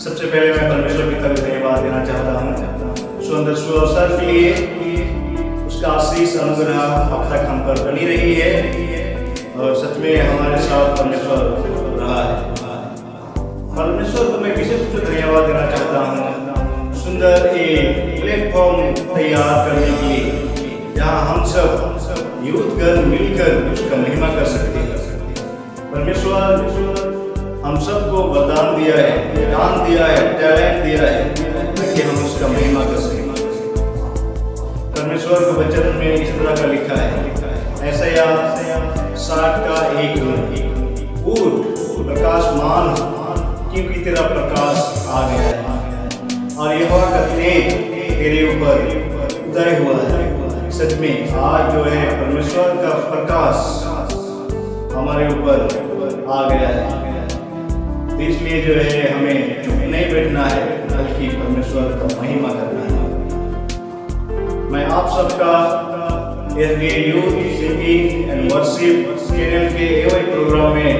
सबसे पहले मैं परमेश्वर की तरफ धन्यवाद देना चाहता हूँ सुंदर सुअवसर के लिए। उसका आशीष अनुग्रह अब तक हम पर बनी रही है और सच में हमारे साथ परमेश्वर रहा है। परमेश्वर को मैं विशेष रूप से धन्यवाद देना चाहता हूँ सुंदर एक प्लेटफॉर्म तैयार करने के लिए जहाँ हम सब यूथगण मिलकर उसका महिमा कर सकते हैं। परमेश्वर हम सबको वरदान दिया है, दान दिया है, टैलेंट दिया है ताकि हम उसका महिमा कर सकें। परमेश्वर के वचन में इस तरह का लिखा है, ऐसा 60 का 1 उठ प्रकाशमान क्योंकि तेरा प्रकाश आ गया है और यहोवा का तेज तेरे ऊपर उदय हुआ है। सच में आज जो है परमेश्वर का प्रकाश हमारे ऊपर आ गया है, इसलिए जो है हमें चुप नहीं बैठना है बल्कि परमेश्वर का महिमा करना है। मैं आप सबका youth singing and worship channel के एवं प्रोग्राम में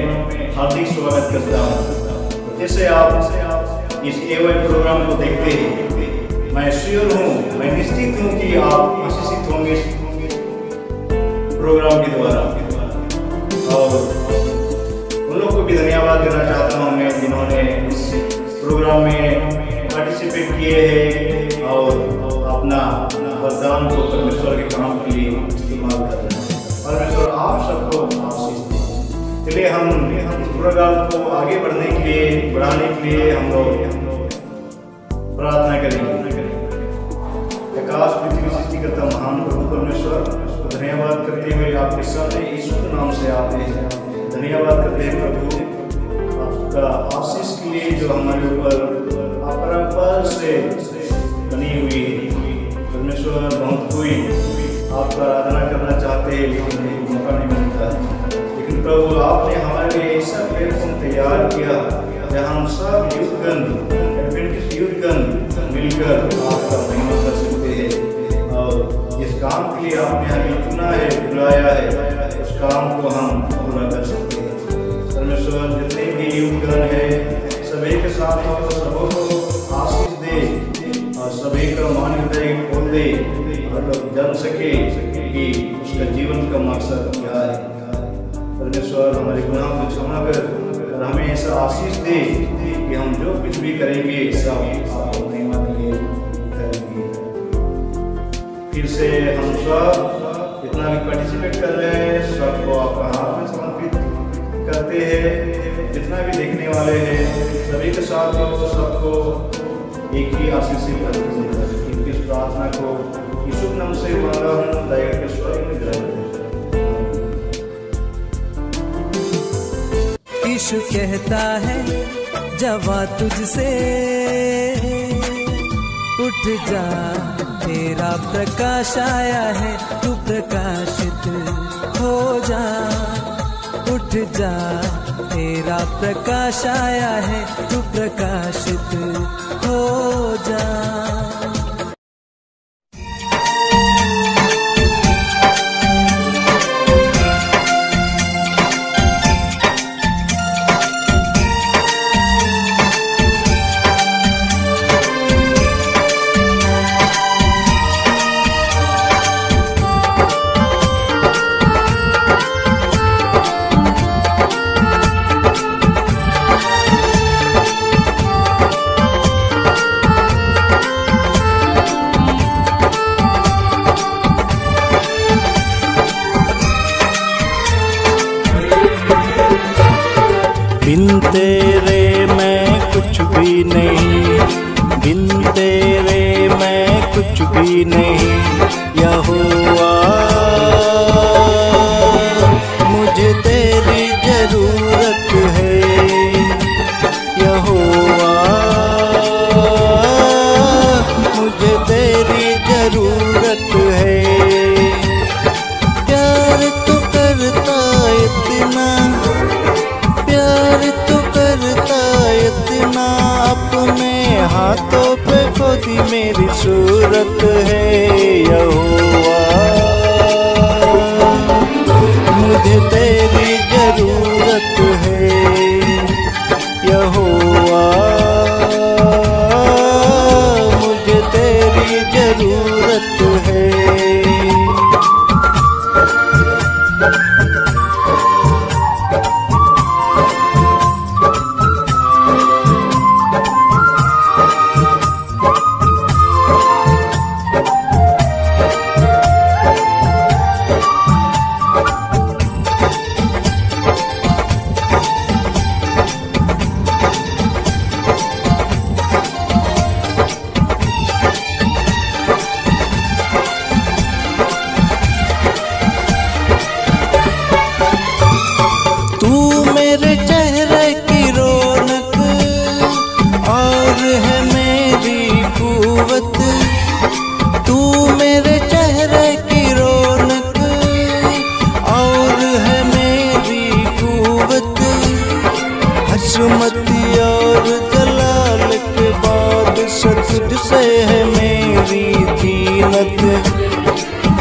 हार्दिक स्वागत करता हूँ। जैसे आप इस एवं प्रोग्राम को देखते हैं, मैं श्योर हूँ, मैं निश्चित हूँ कि आप आशीषित होंगे इस प्रोग्राम के द्वारा। और उन लोग को भी धन्यवाद देना चाहता हूँ मैं जिन्होंने इस प्रोग्राम में पार्टिसिपेट किए हैं और अपना वरदान को परमेश्वर के काम के लिए इस्तेमाल कर रहे हैं। परमेश्वर आप सबको आशीष दें। चलिए हम इस प्रोग्राम को आगे बढ़ने के लिए, बढ़ाने के लिए हम लोग प्रार्थना करेंगे। आकाश पृथ्वी सृष्टि करता महान प्रभु परमेश्वर, उसको धन्यवाद करते हुए आपके सामने यीशु के नाम से आते हैं। धन्यवाद करते हैं प्रभु आपका आशीष के लिए जो हमारे ऊपर अपरंपार से बनी हुई है। परमेश्वर बहुत कोई आपका आराधना करना चाहते हैं लेकिन मौका नहीं मिलता है, लेकिन प्रभु आपने हमारे लिए ऐसा प्लेटफॉर्म तैयार किया जहाँ हम सब यूथगण, एडवेंटिस्ट यूथगण मिलकर आपका महिमा कर सकते हैं। और जिस काम के लिए आपने हमें चुना है, बुलाया है, उस काम को हम पूरा कर सकते हैं। परमेश्वर जितने भी यूथगण है सभी के साथ हो, सबको आशीष दे और सभी का मान हृदय खोल दे और लोग जान सके कि उसका जीवन का मकसद क्या है। परमेश्वर हमारे गुनाह को क्षमा कर और हमें ऐसा आशीष दे कि हम जो कुछ भी करेंगे सब आपको महिमा के लिए करेंगे। फिर से हम सब जितना भी पार्टिसिपेट कर रहे हैं सबको आपका हाथ में समर्पित करते हैं। जितना भी देखने वाले हैं सभी के साथ सबको एक ही आशीष करते हैं। इस प्रार्थना को यीशु के नाम से मांगा हूँ, दया के स्वर्ग में ग्रहण करें। यीशु कहता है जवा तुझसे उठ जा, तेरा प्रकाश आया है, तू प्रकाशित हो जा। उठ जा, तेरा प्रकाश आया है, तू प्रकाशित हो जा। बिन तेरे मैं कुछ भी नहीं, बिन तेरे मैं कुछ भी नहीं। यहोवा मुझे तेरी जरूरत है, यहोवा मुझे तेरी जरूरत है। प्यार तो करता इतना, प्यार तो करता इतना, अपने हाथों पे खोदी मेरी सूरत है। यहोवा मुझे तेरी जरूरत है, यहोवा और है मेरी कुव्वत, तू मेरे चेहरे की रौनक। और है मेरी कुव्वत, हशमती और जलाल के बाद सजद से है मेरी जीनत।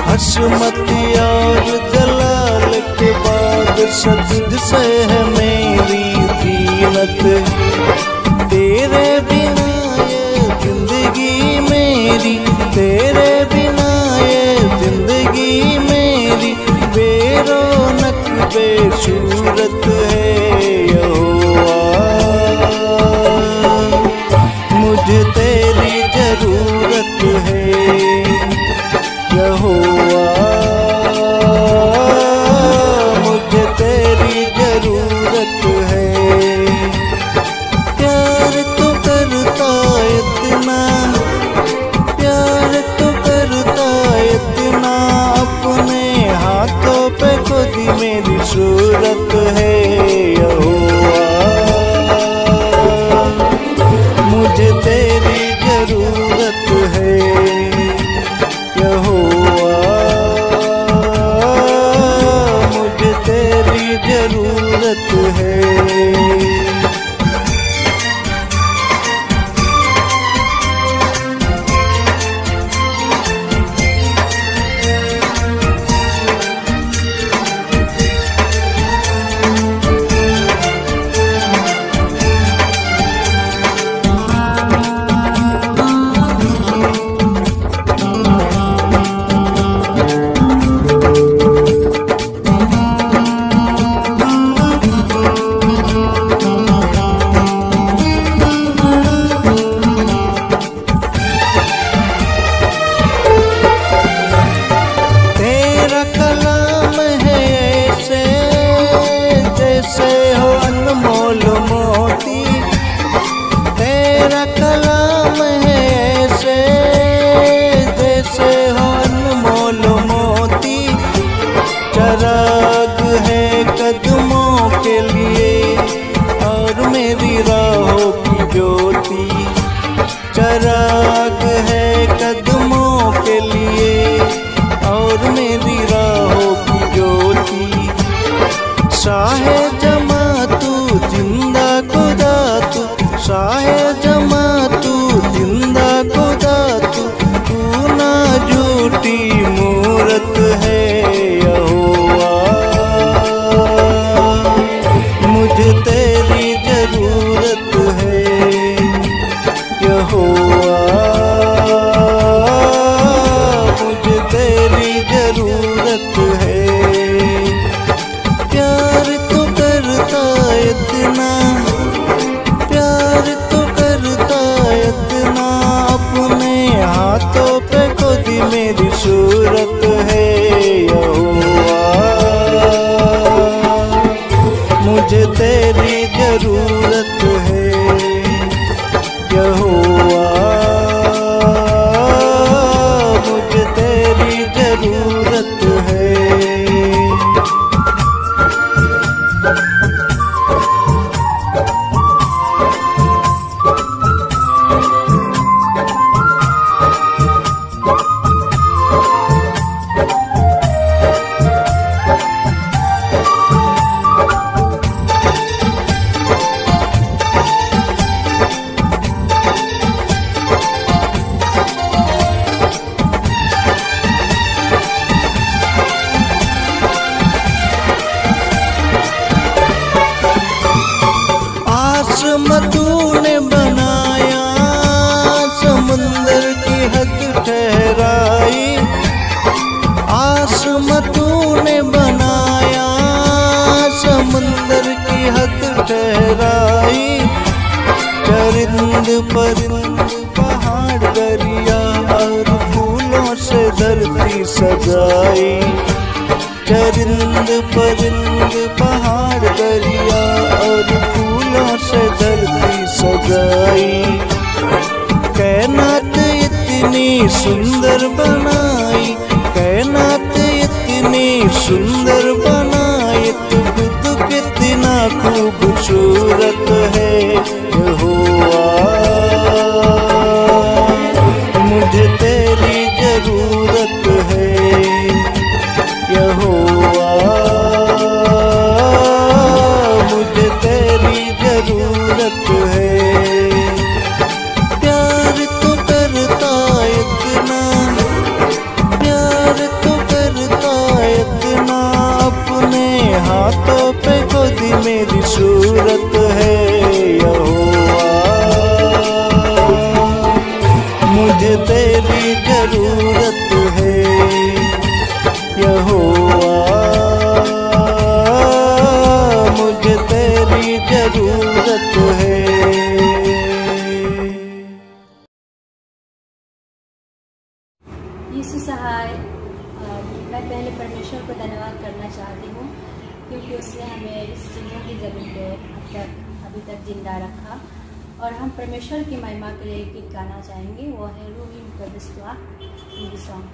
हशमती और जलाल के बाद सजद से है मेरी जीनत। तेरे बिना ये जिंदगी मेरी, तेरे बिना ये जिंदगी मेरी बेरौनक बेसूरत है यहोवा। मुझे तेरी जरूरत है यहोवा, मुझे तेरी जरूरत है। प्यार तो करता इतना, प्यार तो करता इतना, अपने हाथों पे खुद मेरी सूरत है यहोवा। मुझे तेरी जरूरत है यहोवा, मुझे तेरी जरूरत है। जैसे हो अनमोल मोती, तेरा कलाम है ऐसे जैसे हो अनमोल मोती। चराग है कदमों के लिए और मेरी राहों की ज्योति। चराग है कदमों के लिए और मेरी राहों की ज्योति। शाहे जमा तू जिंदा खुदा तू, शाहे जमा तू जिंदा खुदा तू, तू ना झूठी मूरत है यहोवा। मुझे तेरी जरूरत है यहोवा, मुझे तेरी जरूरत है। प्यार तो करता इतना, प्यार तो करता इतना, अपने हाथों पे खुद मेरी सूरत है यहोवा। मुझे तेरी जरूरत है यहोवा, मुझे तेरी जरूरत है। तूने बनाया समुंदर की हद ठहराई, आसमां तूने बनाया समुंदर की हद ठहराई। चरिंद परिंद पहाड़ दरिया और फूलों से धरती सजाई। चरिंद परिंद पहाड़ दरिया और फूलों से धरती सजाई। कैनात इतनी सुंदर बनाई, कैनात इतनी सुंदर बनाई, तू खुद कितना खूबसूरत है यहोवा। सहाय मैं पहले परमेश्वर को धन्यवाद करना चाहती हूँ, क्योंकि उसने हमें इस जिंदगी की ज़मीन पे अभी तक जिंदा रखा। और हम परमेश्वर की महिमा के लिए गीत गाना चाहेंगे, वो है रूही मुकद्दस दुआ हिंदी सॉन्ग।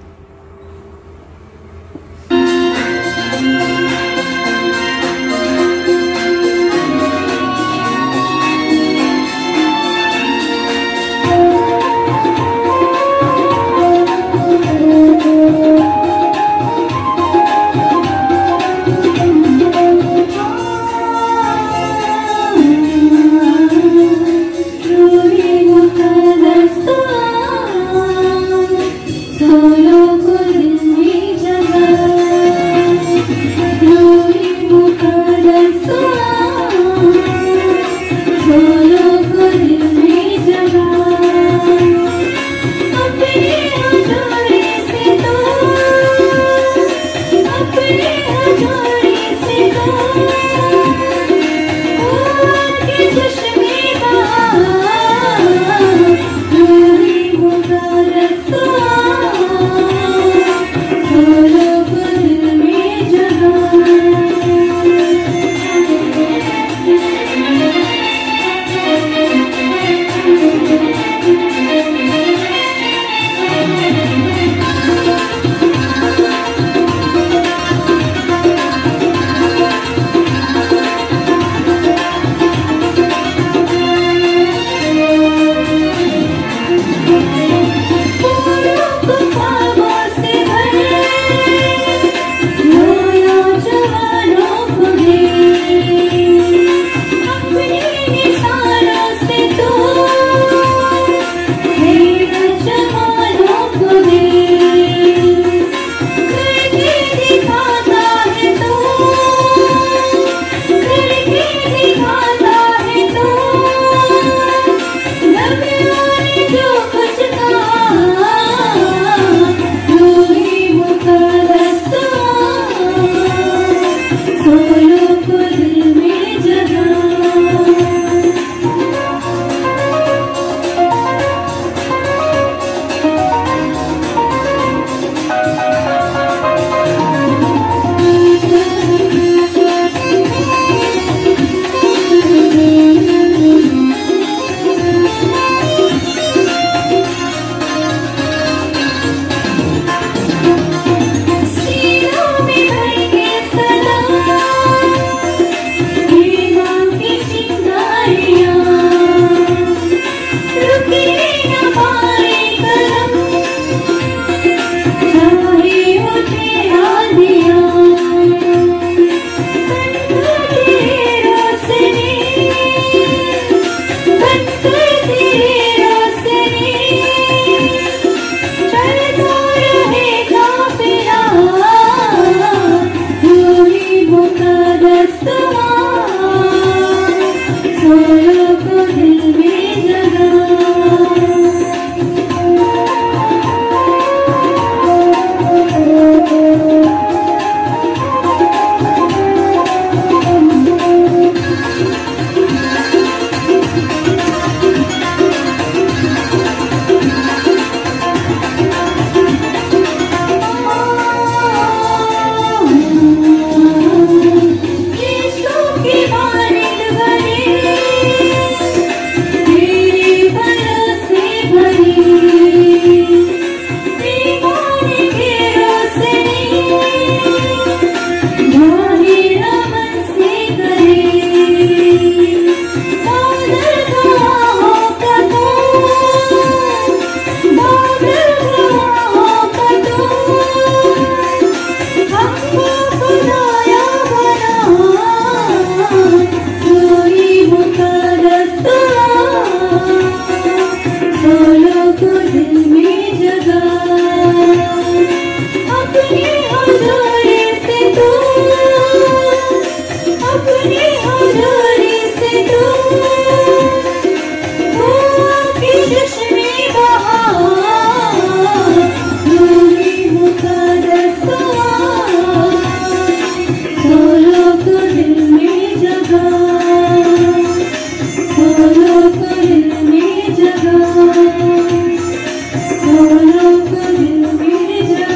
सोलों को दिल में जगा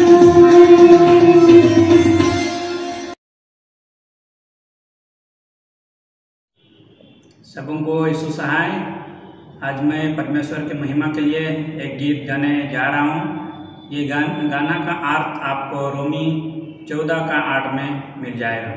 आज मैं परमेश्वर की महिमा के लिए एक गीत गाने जा रहा हूँ। ये गाना का अर्थ आपको रोमी 14 का 8 में मिल जाएगा।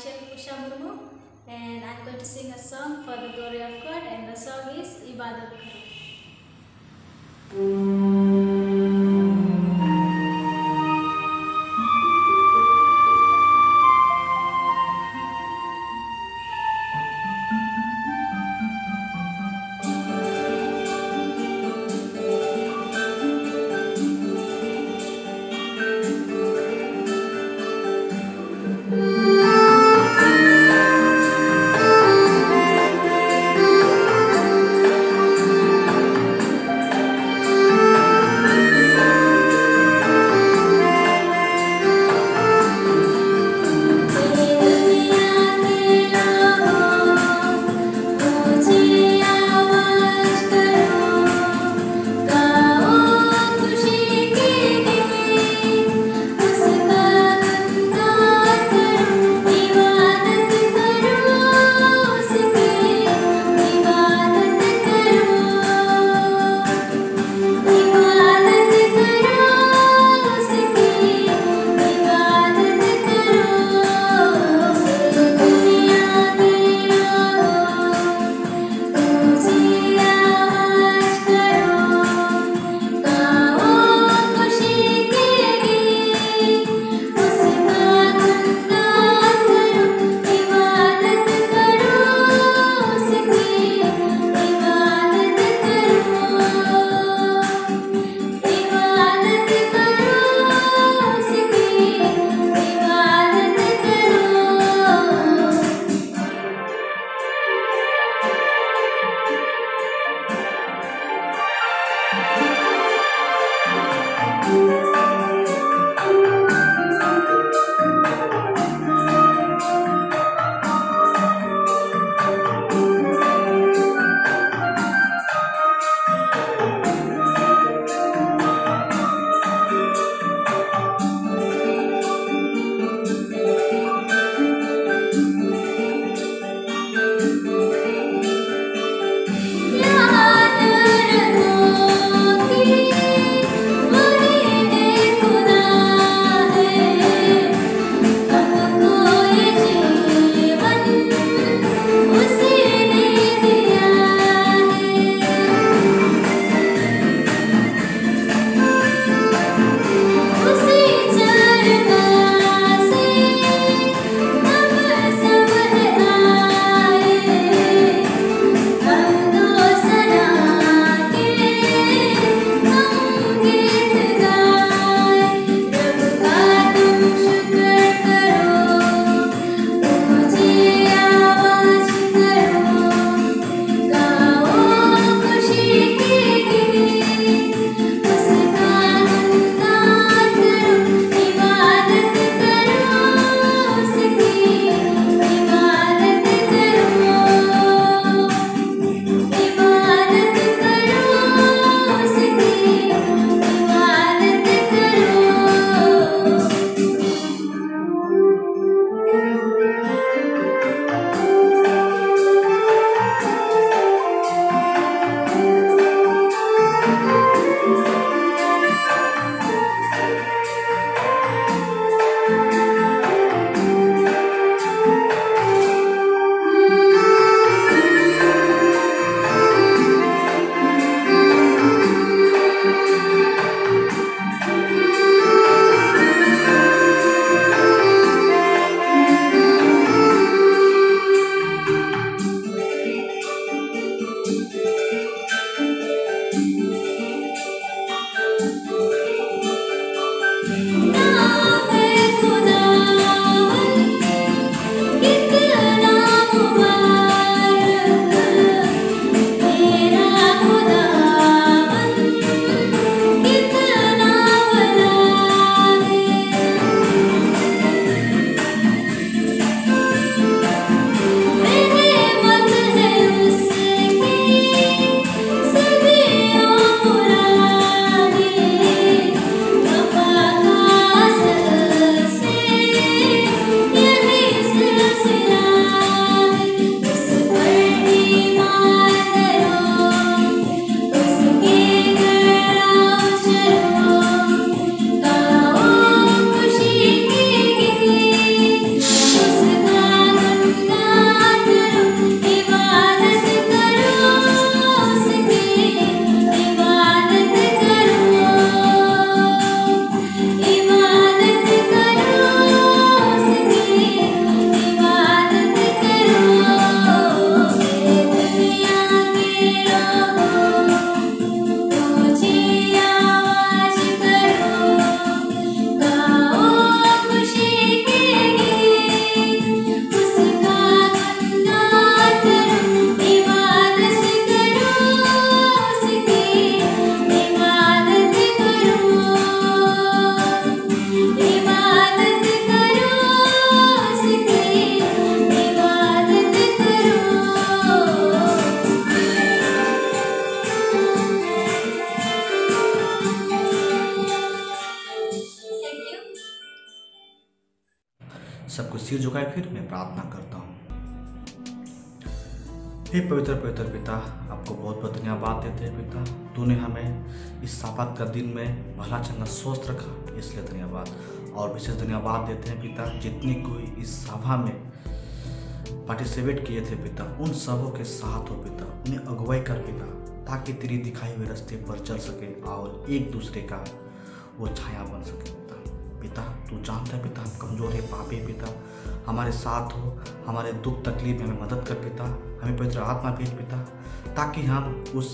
myself Usha Murmu, and I'm going to sing a song for the glory of God, and the song is Ibadat Karo. सब कुछ सिर झुकाए फिर मैं प्रार्थना करता हूँ। हे पवित्र पवित्र पिता, आपको बहुत बहुत धन्यवाद देते हैं पिता। तूने हमें इस साबत का दिन में भला चंगा स्वस्थ रखा, इसलिए धन्यवाद। और विशेष धन्यवाद देते हैं पिता जितनी कोई इस सभा में पार्टिसिपेट किए थे पिता, उन सबों के साथ हो पिता, उन्हें अगुवाई कर पिता, ताकि तेरी दिखाई हुए रास्ते पर चल सके और एक दूसरे का वो छाया बन सके पिता। पिता तू जानता है पिता, हम कमजोर है, पापी है पिता, हमारे साथ हो, हमारे दुख तकलीफ में हमें मदद कर पिता। हमें पवित्र आत्मा भेज पिता, ताकि हम उस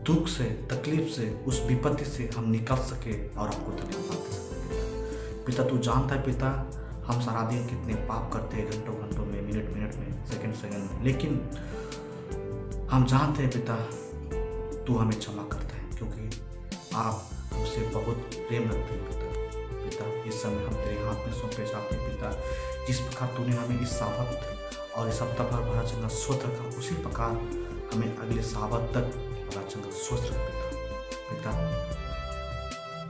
दुख से, तकलीफ से, उस विपत्ति से हम निकल सके और आपको धन्यवाद दे सके पिता। तू जानता है पिता, हम सारा दिन कितने पाप करते हैं, घंटों घंटों में, मिनट मिनट में, सेकंड सेकंड में, लेकिन हम जानते हैं पिता तू हमें क्षमा करता है, क्योंकि आप हमसे बहुत प्रेम रखते हैं पिता। पिता इस समय हम तेरे हाथ में सौंपे जाते हैं पिता, जिस प्रकार तूने हमें इस साबत और इस हफ्ता भर भला चंगा स्वस्थ रखा, उसी प्रकार हमें अगले साबत तक भला चंगा स्वस्थ रख पिता। पिता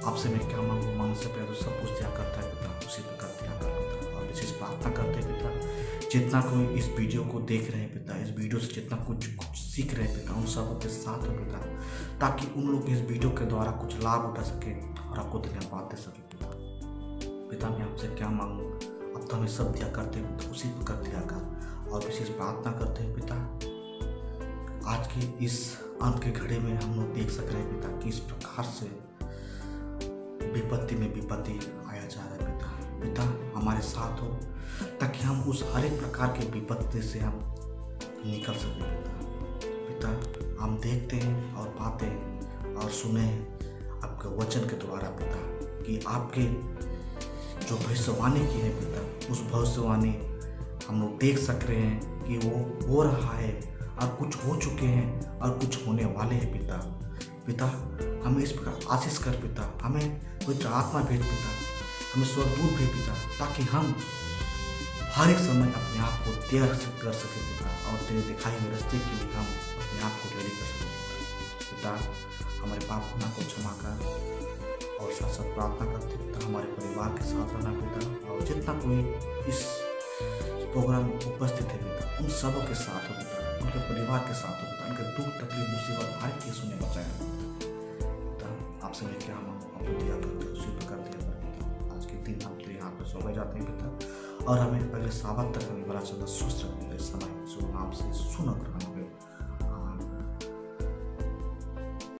आपसे मैं क्या मांगू, मांगने से पहले तो सब कुछ दिया करता है पिता, उसी प्रकार दिया कर पिता। और विशेष प्रार्थना करते हैं पिता, जितना कोई इस वीडियो को देख रहे हैं पिता, इस वीडियो से जितना कुछ सीख रहे हैं पिता, उन सब के साथ हो पिता, ताकि उन लोग इस वीडियो के द्वारा कुछ लाभ उठा सके और आपको धन्यवाद दे सके पिता। पिता मैं आपसे क्या मांगू, अब तो हमें सब दिया करते हैं पिता, उसी प्रकार दिया कर। और विशेष प्रार्थना करते हैं पिता, आज की इस अंत के घड़ी में हम लोग देख सक रहे हैं पिता कि इस प्रकार से विपत्ति में विपत्ति आया जा रहा है पिता। पिता हमारे साथ हो, ताकि हम उस हर एक प्रकार के विपत्ति से हम निकल सकें पिता। पिता हम देखते हैं और पाते हैं और सुने हैं आपके वचन के द्वारा पिता, कि आपके जो भविष्यवाणी की है पिता, उस भविष्यवाणी हम लोग देख सक रहे हैं कि वो हो रहा है और कुछ हो चुके हैं और कुछ होने वाले हैं पिता। पिता हमें इस प्रकार आशीष कर पिता, हमें पवित्र आत्मा भेज पिता, हमें स्वर्गदूत भेज पिता, ताकि हम हर एक समय अपने आप को तैयार कर सके पिता, और तेरे दिखाई हुए रास्ते के लिए हम अपने आप को रेडी कर सके पिता। हमारे पाप गुनाह को क्षमा कर, और साथ साथ प्रार्थना करते पिता हमारे परिवार के साथ रहना पिता, और जितना कोई इस प्रोग्राम में उपस्थित है पिता, उन सबों के साथ हो पिता, उनके परिवार के साथ हो पिता, उनके दुख तकलीफ मुसीबत हर चीज सुने बचाए पिता। आपसे मैं क्या मांगू, आपको दिया करते उसी प्रकार दिया कर पिता। आज के दिन हम तेरे हाथ में सौंपे जाते हैं पिता, और हमें अगले साबत तक हमें बड़ा चंगा स्वस्थ रखने का समय शुभ नाम से सुनकर हमें